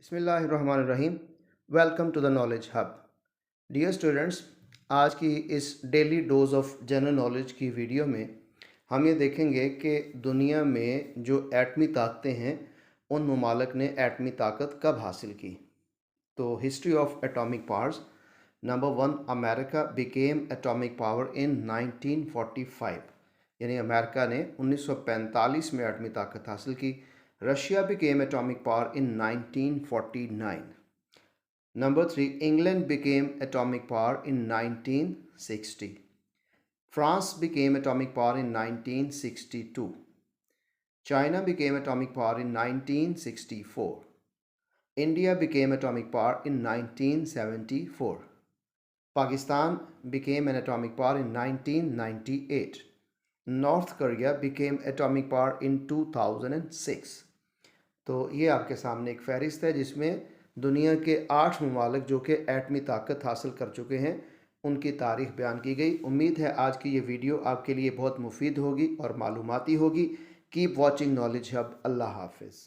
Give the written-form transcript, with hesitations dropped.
बिस्मिल्लाहिर्रहमानिर्रहीम। Welcome to the knowledge hub. Dear students, आज की इस daily dose of general knowledge की वीडियो में हम ये देखेंगे कि दुनिया में जो एटमी ताकतें हैं उन ममालिक ने एटमी ताकत कब हासिल की। तो history of atomic powers. Number 1, America became atomic power in 1945, यानी अमेरिका ने 1945 में एटमी ताकत हासिल की। Russia became atomic power in 1949. Number 3, England became atomic power in 1960. France became atomic power in 1962. China became atomic power in 1964. India became atomic power in 1974. Pakistan became an atomic power in 1998. North Korea became atomic power in 2006. तो ये आपके सामने एक फहरिस्त है जिसमें दुनिया के 8 ममालिक जो कि एटमी ताकत हासिल कर चुके हैं उनकी तारीख बयान की गई। उम्मीद है आज की ये वीडियो आपके लिए बहुत मुफीद होगी और मालूमाती होगी। Keep watching Knowledge Hub. अल्लाह हाफिज़।